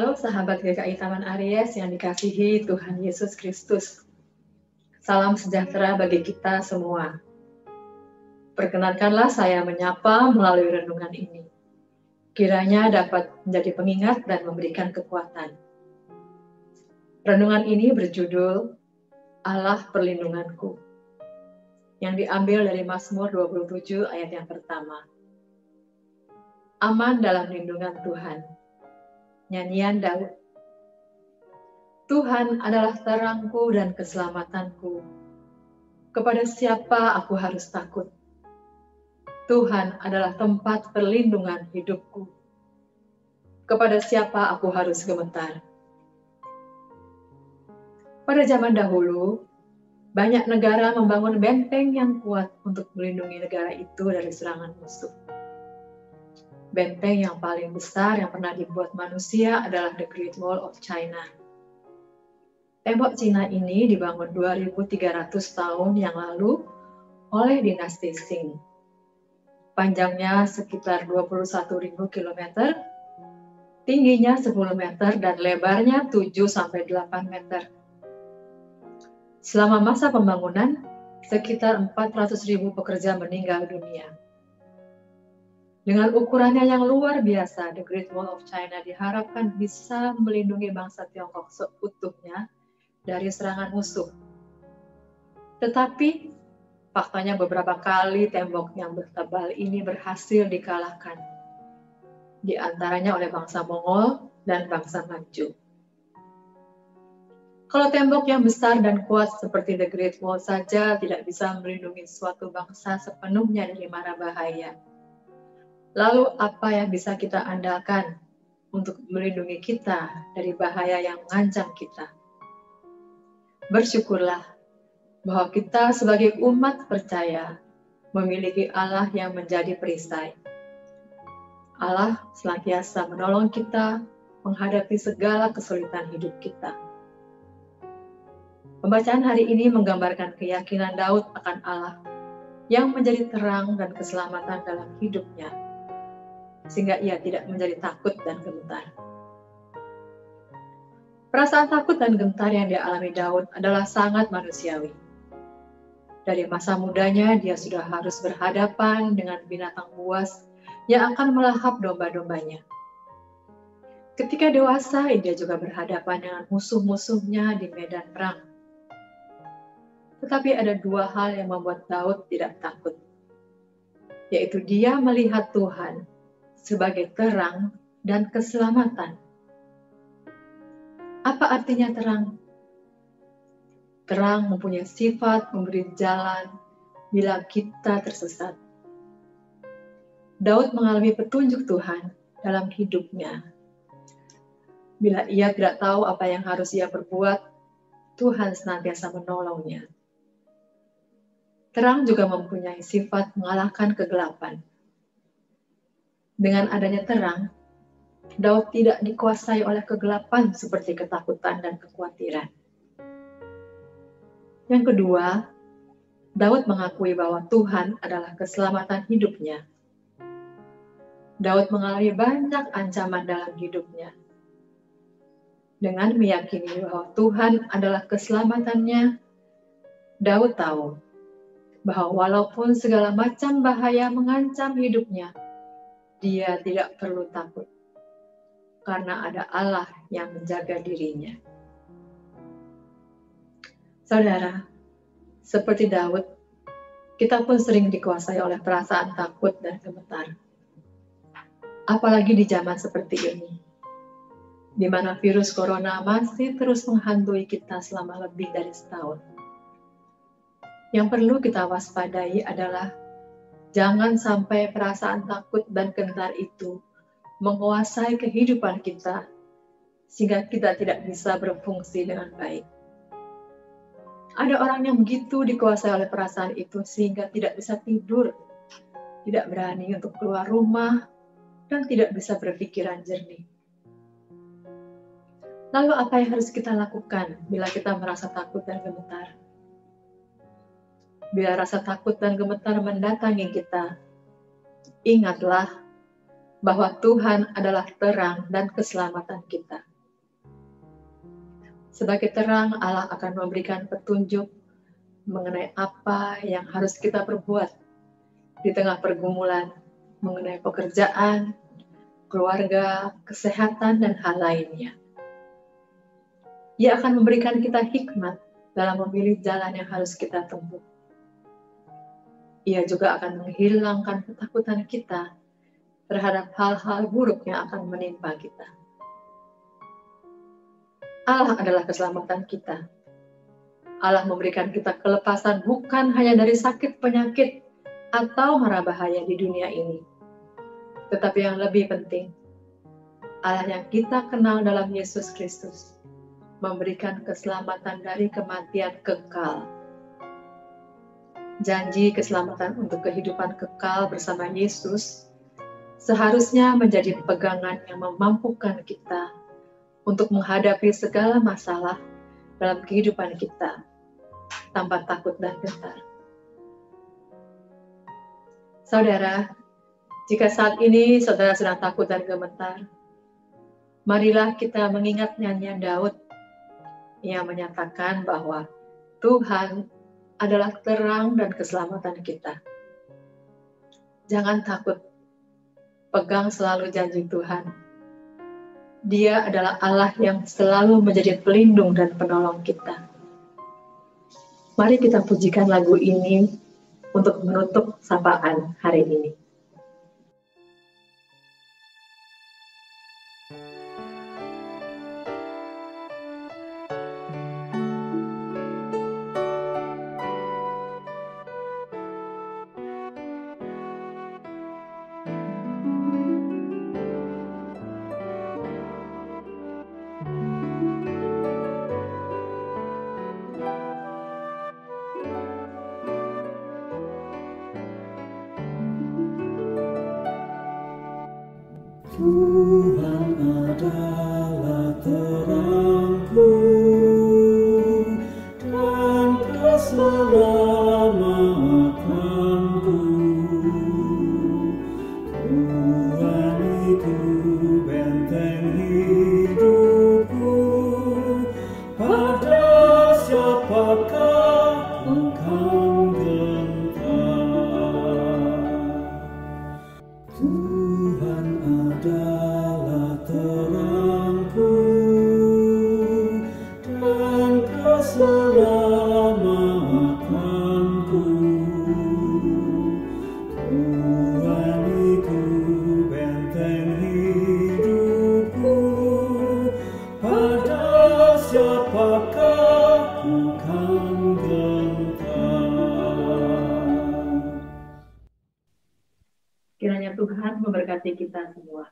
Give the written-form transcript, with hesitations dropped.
Halo sahabat GKI Taman Aries yang dikasihi Tuhan Yesus Kristus. Salam sejahtera bagi kita semua. Perkenankanlah saya menyapa melalui renungan ini. Kiranya dapat menjadi pengingat dan memberikan kekuatan. Renungan ini berjudul Allah Perlindunganku, yang diambil dari Mazmur 27 ayat yang pertama. Aman dalam lindungan Tuhan. Nyanyian Daud. Tuhan adalah terangku dan keselamatanku. Kepada siapa aku harus takut? Tuhan adalah tempat perlindungan hidupku. Kepada siapa aku harus gemetar? Pada zaman dahulu, banyak negara membangun benteng yang kuat untuk melindungi negara itu dari serangan musuh. Benteng yang paling besar yang pernah dibuat manusia adalah The Great Wall of China. Tembok Cina ini dibangun 2.300 tahun yang lalu oleh dinasti Qing. Panjangnya sekitar 21.000 km, tingginya 10 meter, dan lebarnya 7-8 meter. Selama masa pembangunan, sekitar 400.000 pekerja meninggal dunia. Dengan ukurannya yang luar biasa, The Great Wall of China diharapkan bisa melindungi bangsa Tiongkok seutuhnya dari serangan musuh. Tetapi, faktanya beberapa kali tembok yang bertebal ini berhasil dikalahkan, di antaranya oleh bangsa Mongol dan bangsa Manchu. Kalau tembok yang besar dan kuat seperti The Great Wall saja tidak bisa melindungi suatu bangsa sepenuhnya dari mara bahaya, lalu apa yang bisa kita andalkan untuk melindungi kita dari bahaya yang mengancam kita? Bersyukurlah bahwa kita sebagai umat percaya memiliki Allah yang menjadi perisai. Allah senantiasa menolong kita menghadapi segala kesulitan hidup kita. Pembacaan hari ini menggambarkan keyakinan Daud akan Allah yang menjadi terang dan keselamatan dalam hidupnya, sehingga ia tidak menjadi takut dan gentar. Perasaan takut dan gentar yang dialami Daud adalah sangat manusiawi. Dari masa mudanya, dia sudah harus berhadapan dengan binatang buas yang akan melahap domba-dombanya. Ketika dewasa, dia juga berhadapan dengan musuh-musuhnya di medan perang. Tetapi ada dua hal yang membuat Daud tidak takut, yaitu dia melihat Tuhan sebagai terang dan keselamatan. Apa artinya terang? Terang mempunyai sifat memberi jalan bila kita tersesat. Daud mengalami petunjuk Tuhan dalam hidupnya. Bila ia tidak tahu apa yang harus ia perbuat, Tuhan senantiasa menolongnya. Terang juga mempunyai sifat mengalahkan kegelapan. Dengan adanya terang, Daud tidak dikuasai oleh kegelapan seperti ketakutan dan kekhawatiran. Yang kedua, Daud mengakui bahwa Tuhan adalah keselamatan hidupnya. Daud mengalami banyak ancaman dalam hidupnya. Dengan meyakini bahwa Tuhan adalah keselamatannya, Daud tahu bahwa walaupun segala macam bahaya mengancam hidupnya, dia tidak perlu takut, karena ada Allah yang menjaga dirinya. Saudara, seperti Daud, kita pun sering dikuasai oleh perasaan takut dan gemetar. Apalagi di zaman seperti ini, di mana virus corona masih terus menghantui kita selama lebih dari setahun. Yang perlu kita waspadai adalah jangan sampai perasaan takut dan gentar itu menguasai kehidupan kita, sehingga kita tidak bisa berfungsi dengan baik. Ada orang yang begitu dikuasai oleh perasaan itu sehingga tidak bisa tidur, tidak berani untuk keluar rumah, dan tidak bisa berpikiran jernih. Lalu apa yang harus kita lakukan bila kita merasa takut dan gemetar? Bila rasa takut dan gemetar mendatangi kita, ingatlah bahwa Tuhan adalah terang dan keselamatan kita. Sebagai terang, Allah akan memberikan petunjuk mengenai apa yang harus kita perbuat di tengah pergumulan mengenai pekerjaan, keluarga, kesehatan, dan hal lainnya. Ia akan memberikan kita hikmat dalam memilih jalan yang harus kita tempuh. Ia juga akan menghilangkan ketakutan kita terhadap hal-hal buruk yang akan menimpa kita. Allah adalah keselamatan kita. Allah memberikan kita kelepasan bukan hanya dari sakit penyakit atau mara bahaya di dunia ini. Tetapi yang lebih penting, Allah yang kita kenal dalam Yesus Kristus memberikan keselamatan dari kematian kekal. Janji keselamatan untuk kehidupan kekal bersama Yesus seharusnya menjadi pegangan yang memampukan kita untuk menghadapi segala masalah dalam kehidupan kita tanpa takut dan gentar. Saudara, jika saat ini saudara sedang takut dan gemetar, marilah kita mengingat nyanyian Daud yang menyatakan bahwa Tuhan adalah terang dan keselamatan kita. Jangan takut, pegang selalu janji Tuhan. Dia adalah Allah yang selalu menjadi pelindung dan penolong kita. Mari kita pujikan lagu ini untuk menutup sapaan hari ini. Tuhan adalah terangku dan keselamatanku. Tuhan itu benteng hidupku, pada siapakah engkau gentar? Tuhan adalah terangku dan keselamatanku. Tuhan itu benteng hidupku, pada siapakah engkau gentar? Kiranya Tuhan memberkati kita semua.